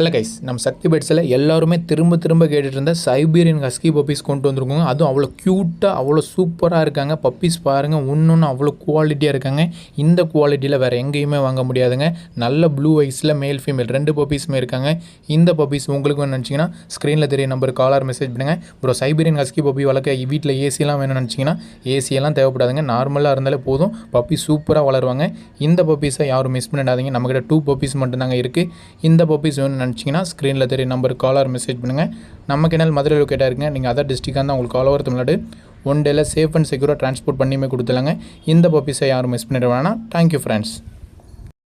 இல்லை கைஸ், நம்ம சக்தி பெட்ஸில் எல்லாருமே திரும்ப திரும்ப கேட்டுட்டு இருந்த சைபீரியன் ஹஸ்கி பப்பீஸ் கொண்டு வந்திருக்கோங்க. அதுவும் அவ்வளோ க்யூட்டாக அவ்வளோ சூப்பராக இருக்காங்க. பப்பீஸ் பாருங்கள், ஒன்று அவ்வளோ குவாலிட்டியாக இருக்காங்க. இந்த குவாலிட்டியில் வேறு எங்கேயுமே வாங்க முடியாதுங்க. நல்ல ப்ளூ ஐஸில் மேல் ஃபீமேல் 2 பப்பீஸுமே இருக்காங்க. இந்த பப்பீஸ் உங்களுக்கு வேணும்னு நினச்சிங்கன்னா ஸ்க்ரீனில் தெரிய நம்பருக்கு காலர் மெசேஜ் பண்ணுங்கள். ப்ரோ சைபீரியன் ஹஸ்கி பப்பி வளர்க்க வீட்டில் ஏசியெல்லாம் வேணும்னு நினச்சிங்கன்னா ஏசியெல்லாம் தேவைப்படாதுங்க. நார்மலாக இருந்தாலே போதும், பப்பி சூப்பராக வளருவாங்க. இந்த பப்பீஸை யாரும் மிஸ் பண்ணிடாதீங்க. நம்மக்கிட்ட 2 பப்பீஸ் மட்டும்தாங்க இருக்குது. இந்த பப்பீஸ் வேணும்னு நினச்சிங்கன்னா ஸ்க்ரீனில் தெரிய நம்பருக்கு காலர் மெசேஜ் பண்ணுங்கள். நம்ம கிணல் மதுரை லொக்கேட்டாக இருக்குங்க. நீங்கள் அதர் டிஸ்ட்ரிக்டாக இருந்தால் உங்களுக்கு கால் ஓவர் தமிழ்நாடு 1 டேயில் சேஃப் அண்ட் செக்யூராக ட்ரான்ஸ்போர்ட் பண்ணியுமே கொடுத்துலாங்க. இந்த பப்பீஸை யாரும் மிஸ் பண்ணிட வேணாம். Thank you friends.